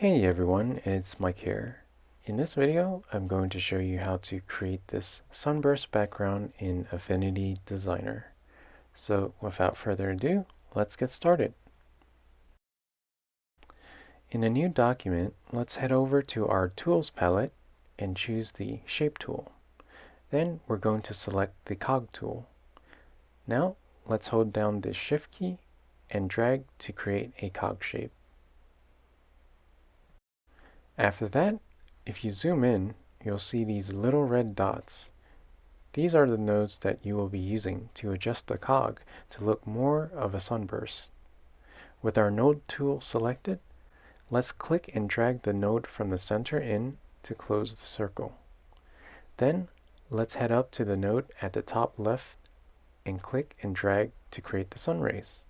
Hey everyone, it's Mike here. In this video, I'm going to show you how to create this sunburst background in Affinity Designer. So without further ado, let's get started. In a new document, let's head over to our Tools palette and choose the Shape tool. Then we're going to select the Cog tool. Now, let's hold down the Shift key and drag to create a cog shape. After that, if you zoom in, you'll see these little red dots. These are the nodes that you will be using to adjust the cog to look more of a sunburst. With our node tool selected, let's click and drag the node from the center in to close the circle. Then, let's head up to the node at the top left and click and drag to create the sun rays.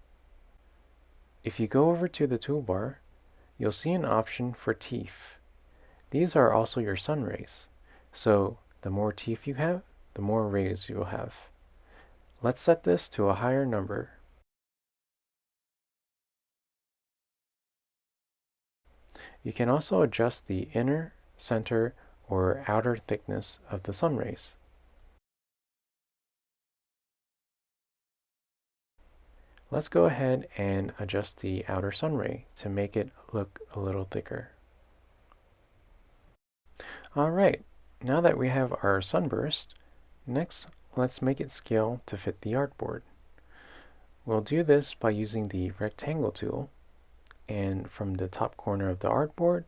If you go over to the toolbar, you'll see an option for teeth. These are also your sun rays, so the more teeth you have, the more rays you will have. Let's set this to a higher number. You can also adjust the inner, center, or outer thickness of the sun rays. Let's go ahead and adjust the outer sun ray to make it look a little thicker. Alright, now that we have our sunburst, next let's make it scale to fit the artboard. We'll do this by using the rectangle tool, and from the top corner of the artboard,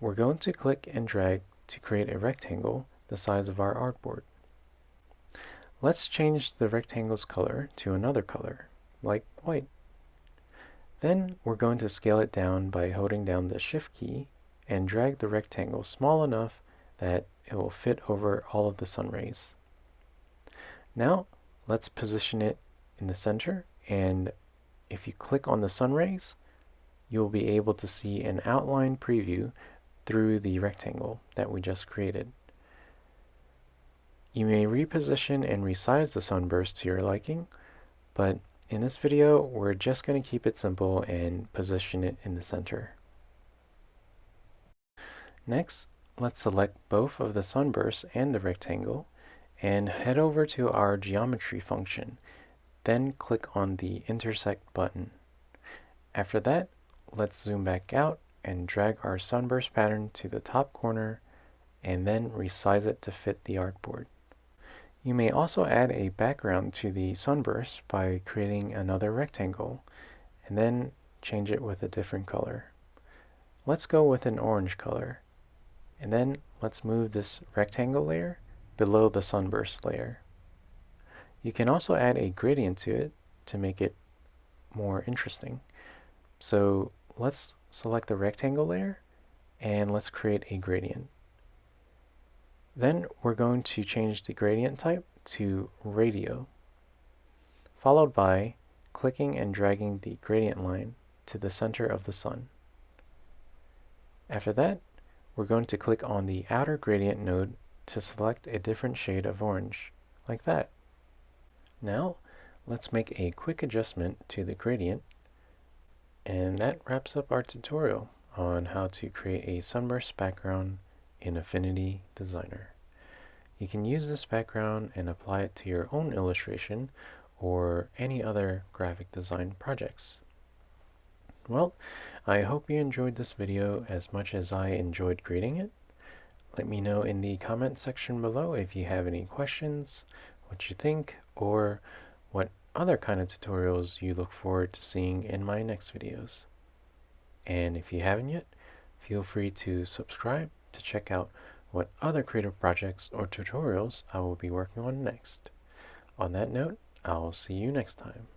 we're going to click and drag to create a rectangle the size of our artboard. Let's change the rectangle's color to another color, like white. Then we're going to scale it down by holding down the Shift key and drag the rectangle small enough that it will fit over all of the sun rays. Now let's position it in the center, and if you click on the sun rays, you'll be able to see an outline preview through the rectangle that we just created. You may reposition and resize the sunburst to your liking, but in this video we're just going to keep it simple and position it in the center. Next, let's select both of the sunburst and the rectangle and head over to our geometry function. Then click on the intersect button. After that, let's zoom back out and drag our sunburst pattern to the top corner and then resize it to fit the artboard. You may also add a background to the sunburst by creating another rectangle and then change it with a different color. Let's go with an orange color, and then let's move this rectangle layer below the sunburst layer. You can also add a gradient to it to make it more interesting. So let's select the rectangle layer and let's create a gradient. Then we're going to change the gradient type to radio, followed by clicking and dragging the gradient line to the center of the sun. After that, we're going to click on the outer gradient node to select a different shade of orange, like that. Now, let's make a quick adjustment to the gradient, and that wraps up our tutorial on how to create a sunburst background in Affinity Designer. You can use this background and apply it to your own illustration or any other graphic design projects. Well, I hope you enjoyed this video as much as I enjoyed creating it. Let me know in the comment section below if you have any questions, what you think, or what other kind of tutorials you look forward to seeing in my next videos. And if you haven't yet, feel free to subscribe to check out what other creative projects or tutorials I will be working on next. On that note, I'll see you next time.